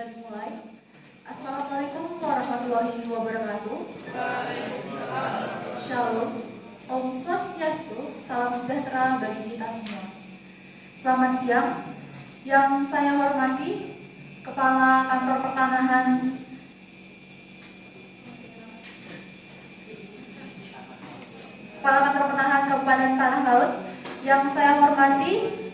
Sudah dimulai. Assalamualaikum warahmatullahi wabarakatuh. Waalaikumsalam. Shalom. Om Swastiastu. Salam sejahtera bagi kita semua. Selamat siang. Yang saya hormati Kepala Kantor Pertanahan Kabupaten Tanah Laut. Yang saya hormati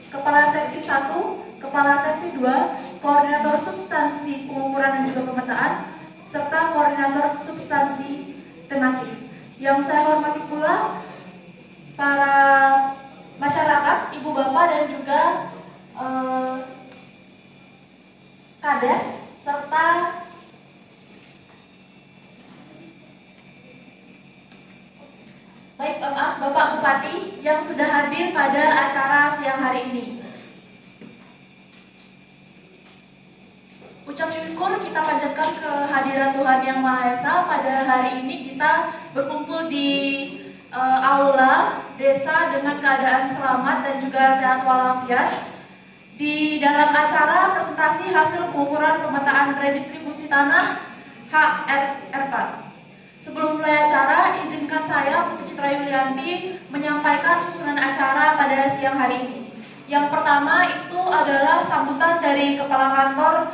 Kepala Seksi 1, Kepala Seksi 2, Koordinator Substansi Pengukuran dan juga Pemetaan, serta Koordinator Substansi Tematik. Yang saya hormati pula para masyarakat, ibu bapak dan juga kades, serta Bapak Bupati yang sudah hadir pada acara siang hari ini. Ucap syukur kita panjatkan kehadiran Tuhan Yang Maha Esa. Pada hari ini kita berkumpul di aula desa dengan keadaan selamat dan juga sehat walafiat di dalam acara presentasi hasil pengukuran pemetaan redistribusi tanah HRK. Sebelum mulai acara, izinkan saya, Putri Citra Yulianti, menyampaikan susunan acara pada siang hari ini. Yang pertama itu adalah sambutan dari Kepala Kantor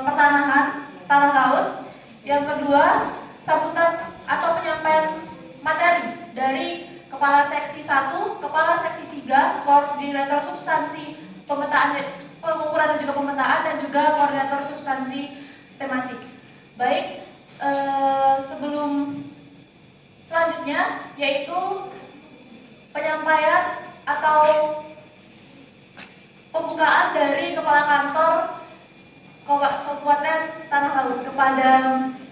Pertanahan Tanah Laut. Yang kedua, sambutan atau penyampaian materi dari Kepala Seksi 1, Kepala Seksi 3, Koordinator Substansi Pengukuran dan juga Pemetaan, dan juga Koordinator Substansi Tematik. Baik, sebelum selanjutnya yaitu penyampaian atau pembukaan dari Kepala Kantor Kabupaten Tanah Laut. Kepada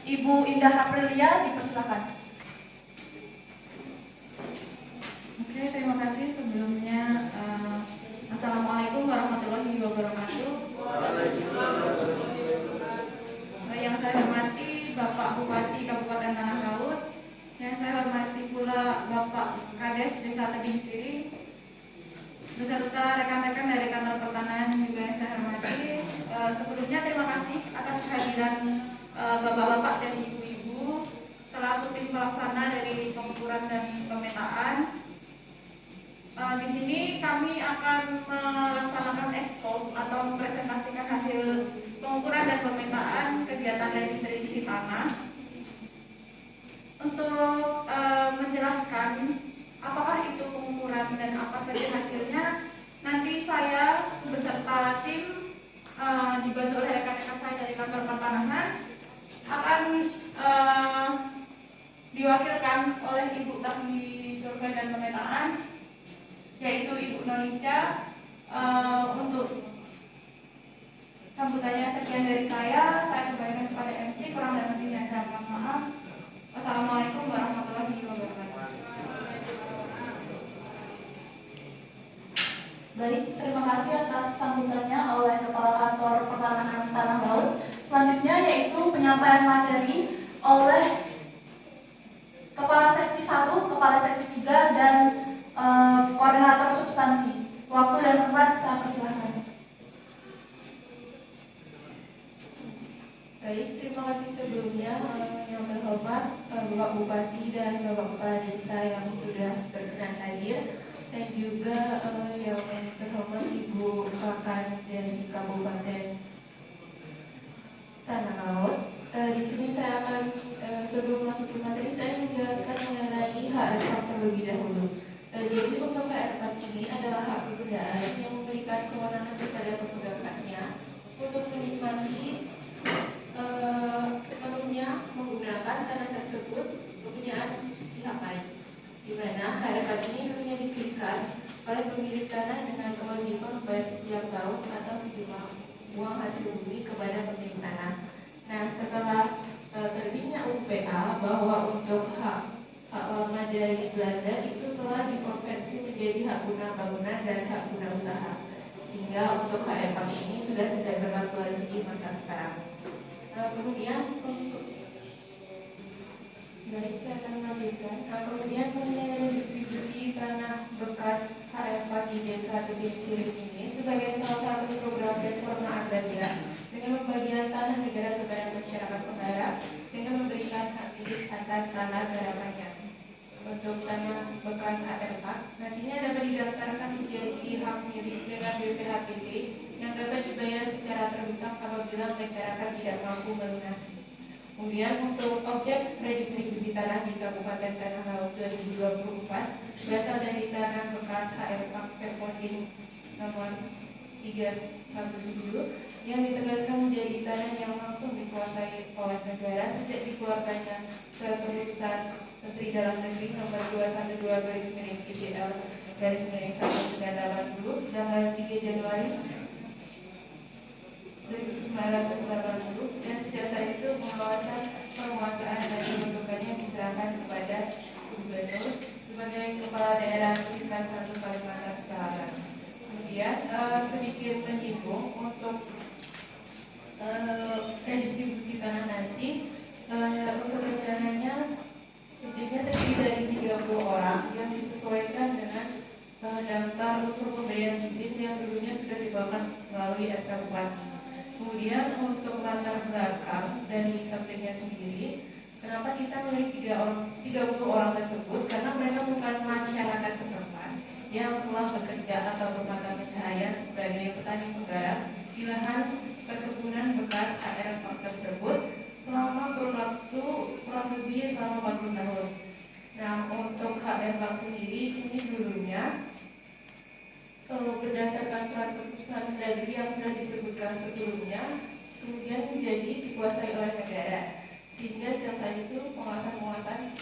Ibu Indah Aprilia, dipersilakan. Oke, terima kasih. Sebelumnya Assalamualaikum warahmatullahi wabarakatuh. Yang saya hormati Bapak Bupati Kabupaten Tanah Laut, yang saya hormati pula Bapak Kades Desa Tebing Siri, beserta rekan-rekan dari Kantor Pertanahan juga yang saya hormati. Sebelumnya terima kasih atas kehadiran bapak-bapak dan ibu-ibu selaku tim pelaksana dari pengukuran dan pemetaan. Di sini kami akan melaksanakan ekspos atau mempresentasikan hasil pengukuran dan pemetaan kegiatan redistribusi tanah. Untuk menjelaskan apakah itu pengukuran dan apa saja hasilnya, nanti saya beserta tim dibantu oleh rekan-rekan saya dari Kantor Pertanahan akan diwakilkan oleh Ibu Ahli Survei dan Pemetaan, yaitu Ibu Nonica. Untuk sambutannya sekian dari saya kembalikan kepada MC. Kurang dan lebihnya saya mohon maaf. Wassalamualaikum warahmatullahi wabarakatuh. Baik, terima kasih atas sambutannya oleh Kepala Kantor Pertanahan Tanah Laut. Selanjutnya yaitu penyampaian materi oleh Kepala Seksi 1, Kepala Seksi 3, dan Koordinator Substansi. Waktu dan tempat saya persilahkan. Baik, terima kasih sebelumnya yang terhormat Bapak Bupati dan Bapak Kepala Desa yang sudah berkenan hadir, dan juga yang terhormat Ibu Kakan dari Kabupaten Tanah Laut. Di sini saya akan sebelum masuk ke materi, saya menjelaskan mengenai hak rekam terlebih dahulu. Jadi untuk hak rekam ini adalah hak kebudayaan yang memberikan kewenangan kepada pemegang haknya untuk menikmati sepenuhnya menggunakan tanah tersebut kepunyaan pihak lain, di mana hak rekam ini dulunya diberikan oleh pemilik tanah dengan kewajiban membayar setiap tahun atau sejumlah uang hasil bumi kepada pemilik tanah. Nah, setelah terbitnya UPA bahwa untuk hak lama dari Belanda itu telah dikonversi menjadi hak guna bangunan dan hak guna usaha, sehingga untuk hak rekam ini sudah tidak berlaku lagi di masa sekarang. Kemudian untuk Baik, saya akan melanjutkan. Kemudian mengenai distribusi tanah bekas HFA di Desa Tebing Siring ini sebagai salah satu program reforma agraria dengan pembagian tanah negara kepada masyarakat penggarap dengan memberikan hak milik atas tanah garapannya. Untuk tanah bekas HFA nantinya dapat didaftarkan menjadi hak milik dengan BPHPP yang dapat dibayar secara terhutang apabila masyarakat tidak mampu melunasi. Kemudian untuk objek redistribusi tanah di Kabupaten Tanah Laut 2024 berasal dari tanah bekas HFA Perpoding nomor 317 yang ditegaskan menjadi tanah yang langsung dikuasai oleh negara sejak dikeluarkannya keputusan Menteri Dalam Negeri nomor 212/PJL/1980 tanggal 3 Januari 1980 dan sejak saat itu penguasaan dan pembentukannya diserahkan kepada gubernur sebagai kepala daerah tingkat 1 Kalimantan Selatan. Kemudian sedikit menyinggung untuk redistribusi tanah nanti untuk rencananya sedikitnya terdiri dari 30 orang yang disesuaikan dengan daftar unsur pemberian izin yang dulunya sudah dibawakan melalui SK Bupati. Kemudian untuk latar belakang dari subjeknya sendiri, kenapa kita memilih 30 orang tersebut? Karena mereka bukan masyarakat setempat yang telah bekerja atau bermata pencaharian sebagai petani penggarap di lahan perkebunan bekas HFA tersebut selama kurun waktu kurang lebih selama 40 tahun. Nah, untuk HFA sendiri ini dulunya berdasarkan surat keputusan Mendagri yang sudah disebutkan sebelumnya, kemudian menjadi dikuasai oleh negara, sehingga sejak saat itu penguasaan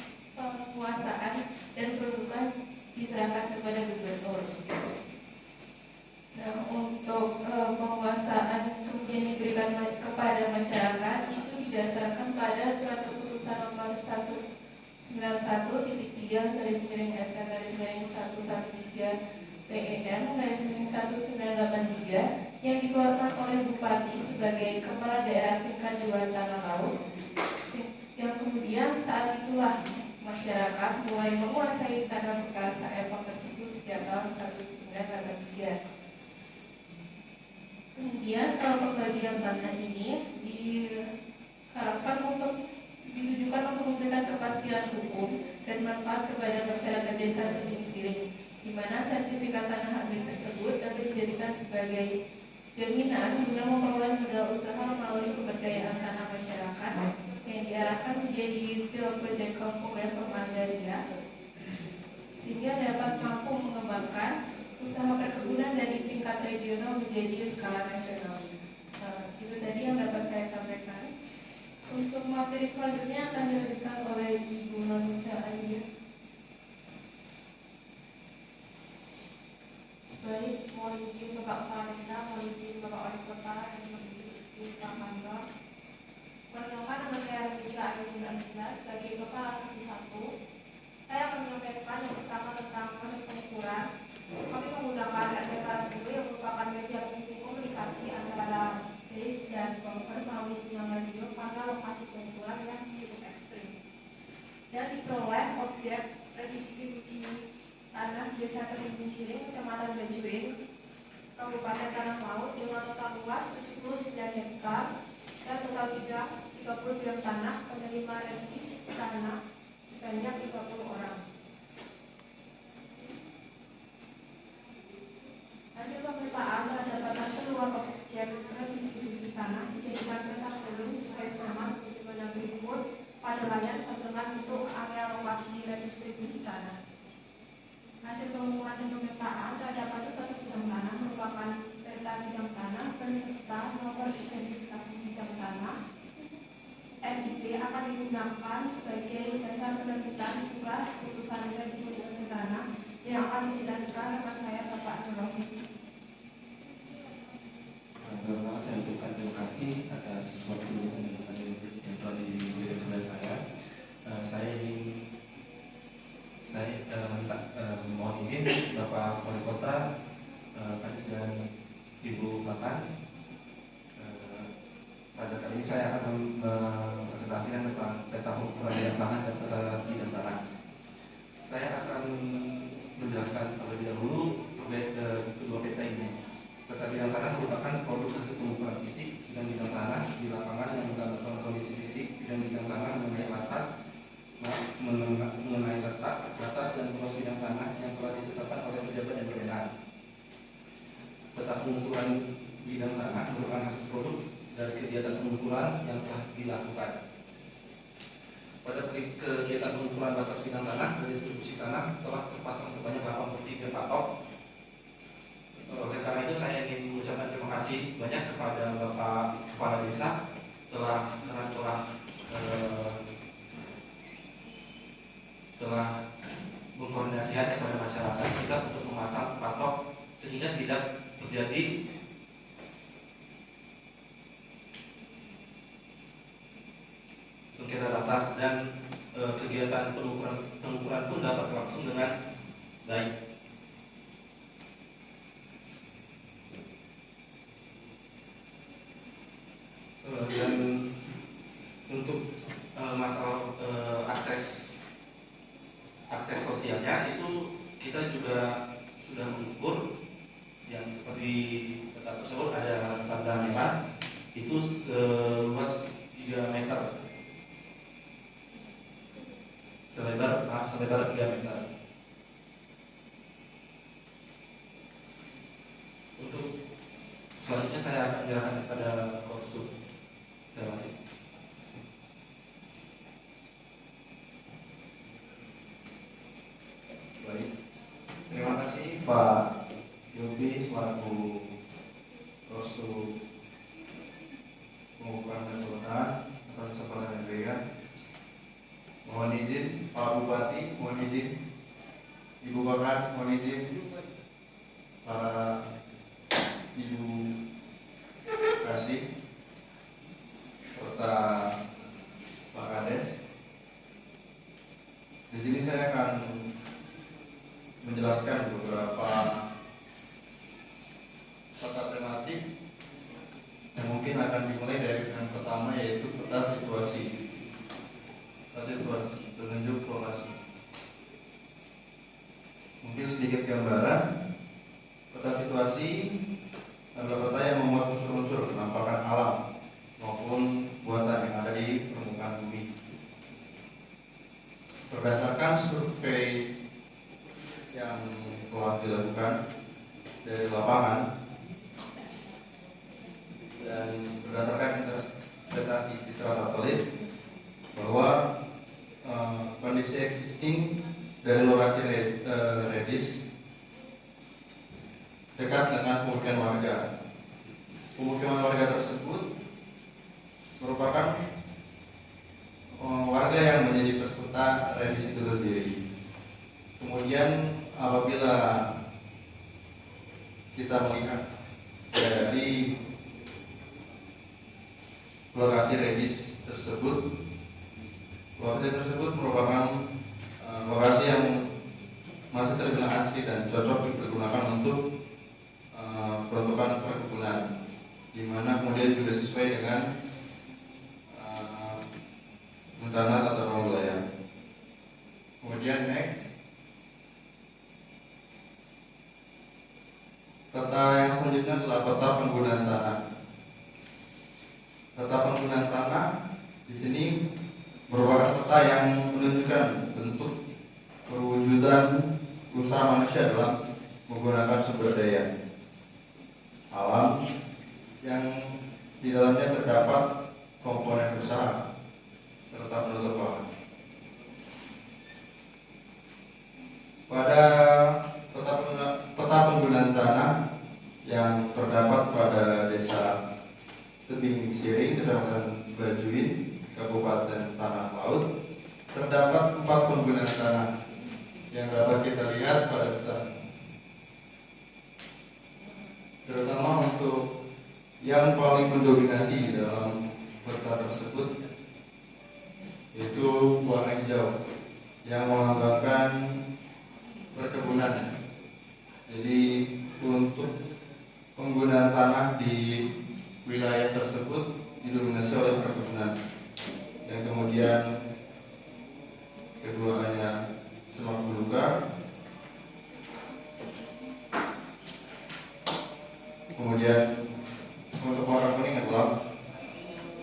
dan peruntukan diserahkan kepada gubernur. Nah, untuk penguasaan kemudian diberikan kepada masyarakat itu didasarkan pada surat keputusan nomor 191/3/SK/113 PEM/1983 yang dikeluarkan oleh Bupati sebagai Kepala Daerah Tingkat 2 Tanah Laut, yang kemudian saat itulah masyarakat mulai menguasai tanah bekas HFA tersebut sejak tahun 1983. Kemudian pembagian tanah ini diharapkan untuk ditujukan untuk memberikan kepastian hukum dan manfaat kepada masyarakat desa Tebing Siring, di mana sertifikat tanah hak milik tersebut dapat dijadikan sebagai jaminan guna memperoleh modal usaha melalui pemberdayaan tanah masyarakat yang diarahkan menjadi field project kampung reforma agraria sehingga dapat mampu mengembangkan usaha perkebunan dari tingkat regional menjadi skala nasional. Itu tadi yang dapat saya sampaikan. Untuk materi selanjutnya akan dilanjutkan oleh Ibu Nonisa Ayu. Baik, mohon izin Bapak Kepala Desa, mohon izin Bapak Wali Kota, dan mohon izin Pak Kantor. Perkenalkan, nama saya Nisa Ayu Nisa sebagai Kepala Seksi 1. Saya akan menyampaikan yang pertama tentang proses pengukuran. Kami menggunakan RDK dulu yang merupakan media penghubung komunikasi antara base dan confer melalui sinyal radio pada lokasi pengukuran yang cukup ekstrim. Dan diperoleh objek redistribusi tanah Desa Tebing Siring, Kecamatan Bajuin, Kabupaten Tanah Laut dengan total luas 79 hektar dan total 30 bidang tanah, penerima regis tanah sebanyak 30 orang. Hasil pemetaan terhadap batas seluruh objek redistribusi tanah dijadikan peta keliling sesuai sama sebagaimana berikut pada layar terdengar untuk area lokasi redistribusi tanah. Hasil pengukuran dan pemetaan terhadap status bidang tanah merupakan peta bidang tanah beserta nomor identifikasi bidang tanah. RIP akan digunakan sebagai dasar penerbitan surat keputusan redistribusi tanah yang akan dijelaskan rekan saya Bapak Nurrohi. Pertama saya ucapkan terima kasih atas waktu yang telah diberikan kepada saya. Mohon izin Bapak Wali Kota, Kadis dan Ibu Bapak, pada kali ini saya akan mempresentasikan tentang peta pengukuran bidang tanah dan peta bidang tanah. Saya akan menjelaskan terlebih dahulu kedua peta ini. Peta bidang tanah merupakan produk hasil pengukuran fisik bidang tanah di lapangan yang menggambarkan kondisi fisik bidang tanah mengenai mengenai letak, batas dan luas bidang tanah yang telah ditetapkan oleh pejabat yang berwenang. Peta pengukuran bidang tanah merupakan hasil produk dari kegiatan pengukuran yang telah dilakukan. Pada kegiatan pengukuran batas bidang tanah dan distribusi tanah telah terpasang sebanyak 83 patok. Oleh karena itu saya ingin mengucapkan terima kasih banyak kepada Bapak Kepala Desa telah mengkoordinasikan kepada masyarakat kita untuk memasang patok sehingga tidak terjadi sengketa batas dan kegiatan pengukuran pun dapat berlangsung dengan baik. Dan untuk masalah akses sosialnya itu kita juga sudah mengukur yang seperti peta tersebut ada tanda merah itu seluas 3 meter selebar 3 meter. Untuk selanjutnya saya akan menyerahkan kepada Korsum. Baik, terima kasih Pak Yobi selaku Korsum Pengukuran dan Pemetaan atas kesempatan yang diberikan. Mohon izin Pak Bupati, mohon izin Ibu Bakar, mohon izin para Ibu Kasih serta Pak Kades. Di sini saya akan menjelaskan beberapa peta tematik yang mungkin akan dimulai dari yang pertama, yaitu peta situasi penunjuk lokasi. Mungkin sedikit gambaran. Peta situasi adalah peta yang memuat unsur-unsur penampakan alam maupun buatan yang ada di permukaan bumi. Berdasarkan survei yang telah dilakukan dari lapangan dan berdasarkan interpretasi secara satelit bahwa kondisi existing dari lokasi Redis dekat dengan pemukiman warga. Pemukiman warga tersebut merupakan warga yang menjadi peserta Redis itu sendiri. Kemudian apabila kita melihat dari lokasi Redis tersebut merupakan lokasi yang masih terbilang asli dan cocok dipergunakan untuk peruntukan perkebunan, di mana kemudian juga sesuai dengan rencana tata ruang wilayah. Kemudian next, peta yang selanjutnya adalah peta penggunaan tanah. Peta penggunaan tanah di sini merupakan peta yang menunjukkan bentuk perwujudan usaha manusia dalam menggunakan sumber daya alam yang di dalamnya terdapat komponen usaha serta penutup lahan. Pada peta penggunaan tanah yang terdapat pada Desa Tebing Siring, Kecamatan Bajuin, Kabupaten Tanah Laut, terdapat 4 penggunaan tanah yang dapat kita lihat pada peta, terutama untuk yang paling mendominasi dalam peta tersebut, yaitu warna hijau yang melambangkan perkebunan. Jadi untuk penggunaan tanah di wilayah tersebut didominasi oleh perkebunan. Yang kemudian kedua hanya semak belukar. Kemudian untuk warna kuning adalah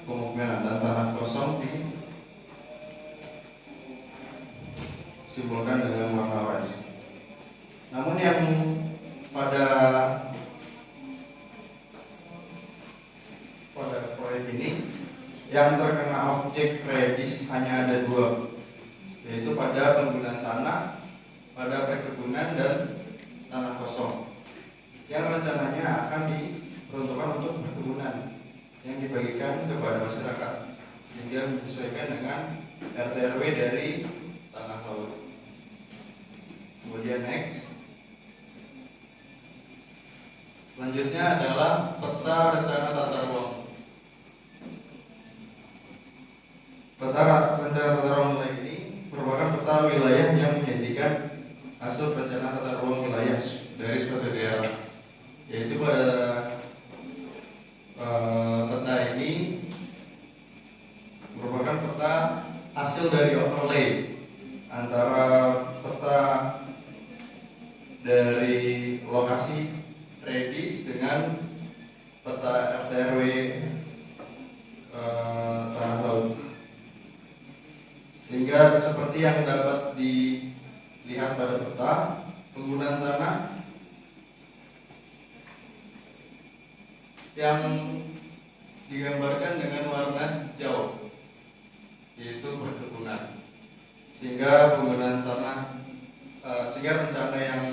pemukiman dan tanah kosong disimbolkan dengan warna oranye. Namun yang pada proyek ini yang terkena objek kredis hanya ada dua, yaitu pada penggunaan tanah, pada perkebunan dan tanah kosong, yang rencananya akan diperuntukkan untuk perkebunan yang dibagikan kepada masyarakat sehingga menyesuaikan dengan RT/RW dari tanah laut. Kemudian next, selanjutnya adalah peta rencana tata ruang. Peta rencana tata ruang wilayah ini merupakan peta wilayah yang menjadikan hasil rencana tata ruang wilayah dari suatu daerah, yaitu pada peta ini merupakan peta hasil dari overlay antara peta dari lokasi redis dengan peta RT/RW tanah laut, sehingga seperti yang dapat dilihat pada peta, penggunaan tanah yang digambarkan dengan warna hijau, yaitu perkebunan, sehingga penggunaan tanah sehingga rencana yang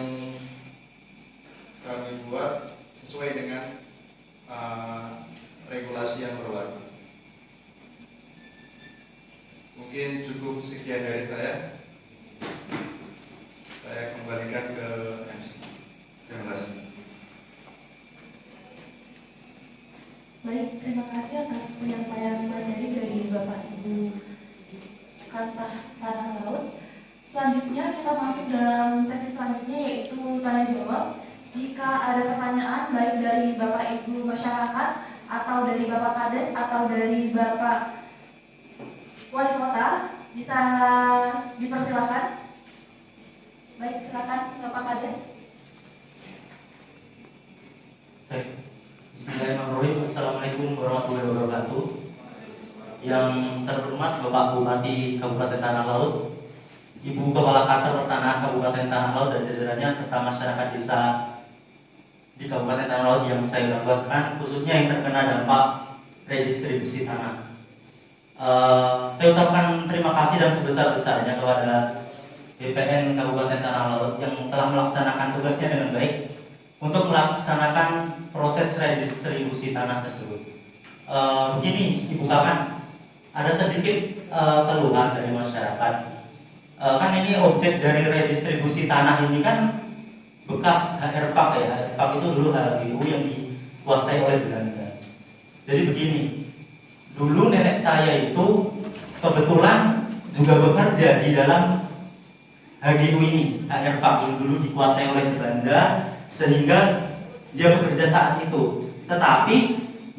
kami buat sesuai dengan regulasi yang berlaku. Mungkin cukup sekian dari saya. Saya kembalikan ke MC. Terima kasih. Baik, terima kasih atas penyampaian materi dari Bapak Ibu Kantah Tanah Laut. Selanjutnya kita masuk dalam sesi selanjutnya, yaitu tanya jawab. Jika ada pertanyaan baik dari Bapak Ibu masyarakat atau dari Bapak Kades atau dari Bapak Wali Kota, bisa dipersilakan. Baik, silakan Bapak Kades. Bismillahirrahmanirrahim. Assalamualaikum warahmatullahi wabarakatuh. Yang terhormat Bapak Bupati Kabupaten Tanah Laut, Ibu Kepala Kantor Pertanahan Kabupaten Tanah Laut dan jajarannya, serta masyarakat desa di Kabupaten Tanah Laut yang saya banggakan, khususnya yang terkena dampak redistribusi tanah. Saya ucapkan terima kasih dan sebesar-besarnya kepada BPN Kabupaten Tanah Laut yang telah melaksanakan tugasnya dengan baik untuk melaksanakan proses redistribusi tanah tersebut. Begini, Ibu Kapan, ada sedikit keluhan dari masyarakat. Kan ini objek dari redistribusi tanah ini kan bekas HRFAK ya. HRFAK itu dulu HGU yang dikuasai oleh Belanda. Jadi begini, dulu nenek saya itu kebetulan juga bekerja di dalam HGU ini, HRFAK yang dulu dikuasai oleh Belanda, sehingga dia bekerja saat itu. Tetapi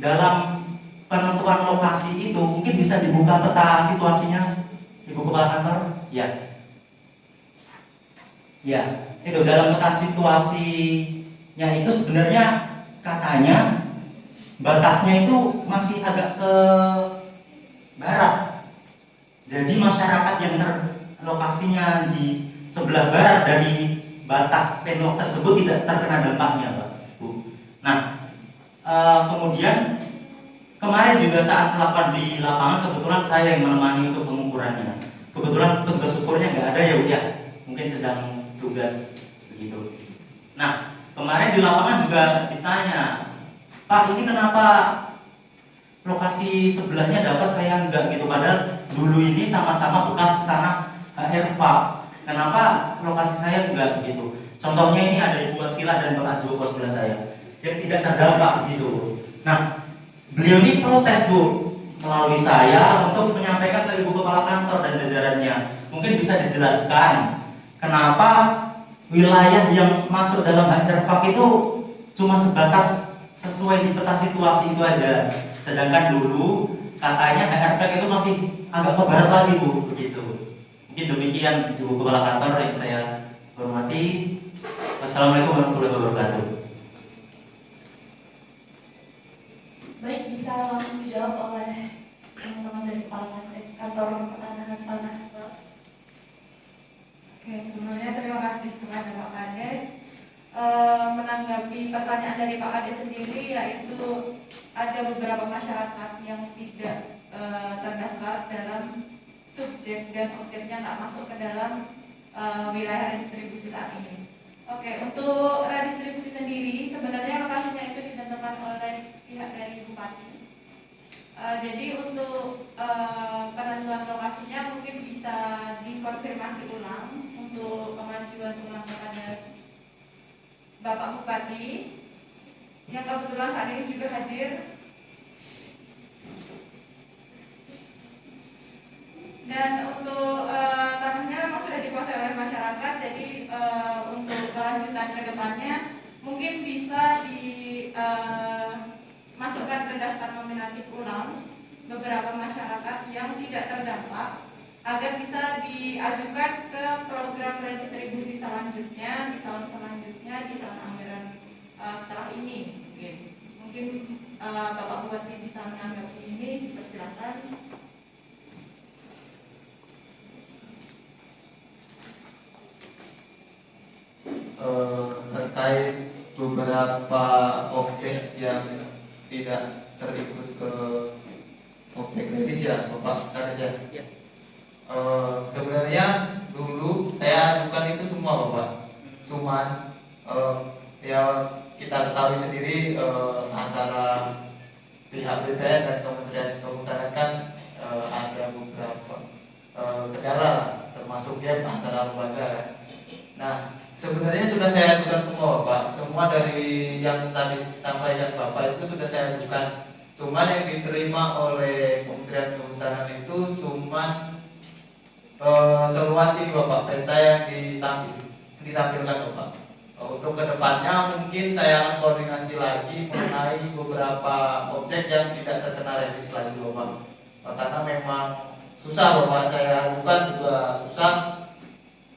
dalam penentuan lokasi itu mungkin bisa dibuka peta situasinya, Ibu Kepala Kantor? Ya. Ya, itu dalam peta situasinya itu sebenarnya katanya batasnya itu masih agak ke barat. Jadi masyarakat yang lokasinya di sebelah barat dari batas penlok tersebut tidak terkena dampaknya, Pak, Bu. Nah, kemudian kemarin juga saat melakukan di lapangan, kebetulan saya yang menemani untuk pengukurannya. Kebetulan petugas ukurnya nggak ada ya, Bu ya, mungkin sedang tugas begitu. Nah, kemarin di lapangan juga ditanya, Pak, ini kenapa lokasi sebelahnya dapat saya enggak gitu, padahal dulu ini sama-sama bekas tanah HRFAK. Kenapa lokasi saya enggak begitu? Contohnya ini ada Ibu Wasila dan Bapak Joko sebelah saya yang tidak terdampak gitu. Nah, beliau ini protes, Bu, melalui saya untuk menyampaikan ke Ibu Kepala Kantor dan jajarannya. Mungkin bisa dijelaskan kenapa wilayah yang masuk dalam HRFAK itu cuma sebatas sesuai di peta situasi itu aja. Sedangkan dulu katanya HRV itu masih agak ke barat lagi Bu, begitu. Mungkin demikian Ibu Kepala Kantor yang saya hormati. Wassalamualaikum warahmatullahi wabarakatuh. Baik, bisa langsung dijawab oleh teman-teman dari Kepala Kantor Pertanahan Tanah. Oke, sebelumnya terima kasih kepada Pak Kades. Menanggapi pertanyaan dari Pak Kades sendiri, yaitu ada beberapa masyarakat yang tidak terdaftar dalam subjek dan objeknya nggak masuk ke dalam wilayah redistribusi saat ini. Oke, untuk redistribusi sendiri sebenarnya lokasinya itu ditentukan oleh pihak dari Bupati. Jadi untuk penentuan lokasinya mungkin bisa dikonfirmasi ulang untuk pengajuan ulang kepada Bapak Bupati yang kebetulan saat ini juga hadir. Dan untuk tanahnya memang sudah dikuasai oleh masyarakat, jadi untuk kelanjutan ke depannya mungkin bisa dimasukkan ke daftar nominatif ulang beberapa masyarakat yang tidak terdampak agar bisa diajukan ke program redistribusi selanjutnya di tahun selanjutnya di tahun anggaran setelah ini. Mungkin Bapak Bupati bisa menanggapi ini, dipersilakan. Terkait beberapa objek yang tidak terikut ke objek redis ya Bapak Kades ya. Sebenarnya dulu saya ajukan itu semua Bapak, cuman ya kita ketahui sendiri antara pihak BPN dan Kementerian Kehutanan kan ada beberapa kendala, termasuk gap antara lembaga. Nah, sebenarnya sudah saya ajukan semua Pak, semua dari yang tadi sampaikan Bapak itu sudah saya ajukan. Cuman yang diterima oleh Kementerian Kehutanan itu cuman seluas ini Bapak, peta yang ditampilkan Bapak. Untuk kedepannya mungkin saya akan koordinasi lagi mengenai beberapa objek yang tidak terkena redis lagi Bapak. Karena memang susah Bapak, saya ajukan juga susah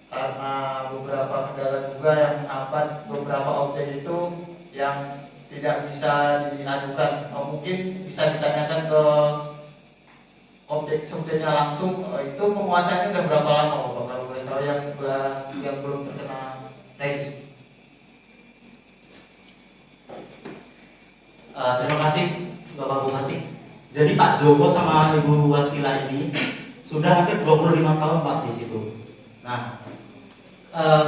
karena beberapa kendala juga yang menghambat beberapa objek itu yang tidak bisa diajukan. Mungkin bisa ditanyakan ke objek-subjeknya langsung, itu penguasaannya udah berapa lama Bapak kalau boleh tahu, yang sebelah yang belum terkena redis. Terima kasih Bapak Bupati. Jadi Pak Joko sama Ibu Waskila ini sudah hampir 25 tahun Pak di situ. Nah,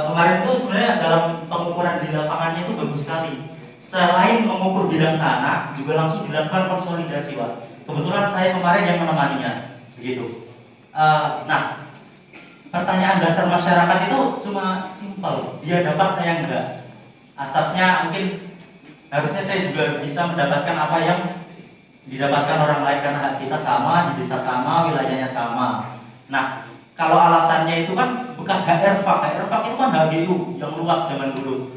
kemarin itu sebenarnya dalam pengukuran di lapangannya itu bagus sekali. Selain mengukur bidang tanah, juga langsung dilakukan konsolidasi Pak. Kebetulan saya kemarin yang menemaninya, begitu. Nah, pertanyaan dasar masyarakat itu cuma simpel, dia dapat saya enggak. Asasnya mungkin harusnya saya juga bisa mendapatkan apa yang didapatkan orang lain karena hak kita sama, di desa sama, wilayahnya sama. Nah, kalau alasannya itu kan bekas HRFAK itu kan HGU yang luas zaman dulu.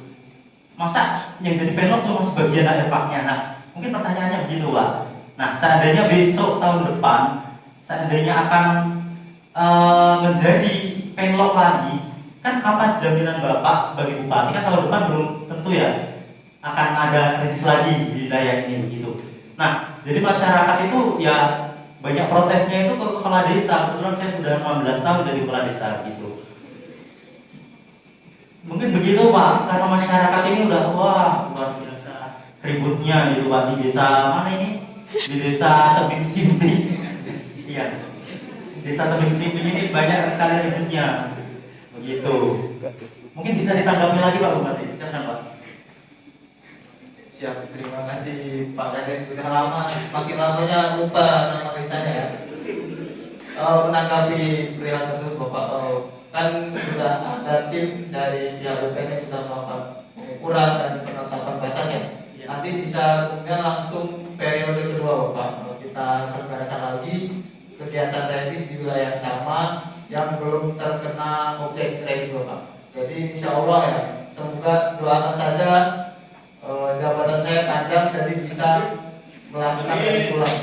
Masa yang jadi penlok cuma sebagian HRFAK-nya? Nah, mungkin pertanyaannya begitu Pak. Nah, seandainya besok tahun depan, seandainya akan menjadi penlok lagi, kan apa jaminan Bapak sebagai bupati? Kan tahun depan belum tentu ya akan ada redis lagi di wilayah ini begitu. Nah, jadi masyarakat itu ya banyak protesnya itu ke kepala desa. Kebetulan saya sudah 15 tahun jadi kepala desa gitu. Mungkin begitu Pak, karena masyarakat ini udah wah luar biasa ributnya gitu Pak di desa mana ini? Di desa Tebing Simpi. Iya. Desa Tebing Simpi ini banyak sekali ributnya. Begitu. Mungkin bisa ditanggapi lagi Pak Bupati. Silakan Pak. Siap, terima kasih Pak Kades. Sudah lama, makin lamanya lupa nama desanya ya. Menanggapi perihal tersebut Bapak, kan sudah ada tim dari pihak BPN yang sudah melakukan pengukuran dan penetapan batas ya. Nanti bisa kemudian langsung periode kedua Bapak, kita selenggarakan lagi kegiatan redis di wilayah yang sama yang belum terkena objek redis Bapak. Jadi insya Allah ya, semoga doakan saja jabatan saya panjang jadi bisa melakukan garis ulang.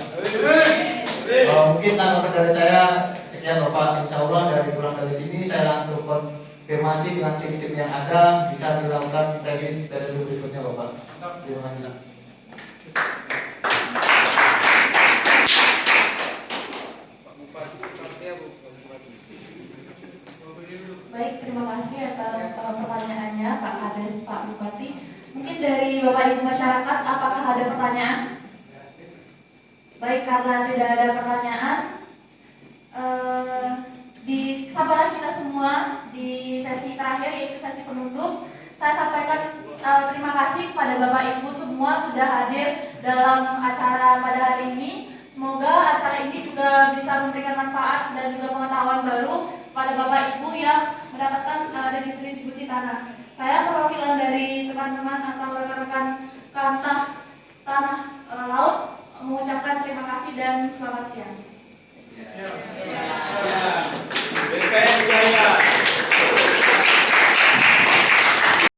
Mungkin tanggapan dari saya sekian Bapak. Insya Allah dari pulang dari sini saya langsung konfirmasi dengan tim yang ada bisa dilakukan revisi dari berikutnya Bapak. Terima kasih. Baik, terima kasih atas pertanyaannya Pak Kades, Pak Bupati. Mungkin dari Bapak Ibu masyarakat, apakah ada pertanyaan? Baik, karena tidak ada pertanyaan, sampailah kita semua di sesi terakhir, yaitu sesi penutup. Saya sampaikan terima kasih kepada Bapak Ibu semua sudah hadir dalam acara pada hari ini. Semoga acara ini juga bisa memberikan manfaat dan juga pengetahuan baru pada Bapak Ibu yang mendapatkan redistribusi tanah. Saya perwakilan dari teman-teman atau rekan-rekan tanah laut mengucapkan terima kasih dan selamat siang.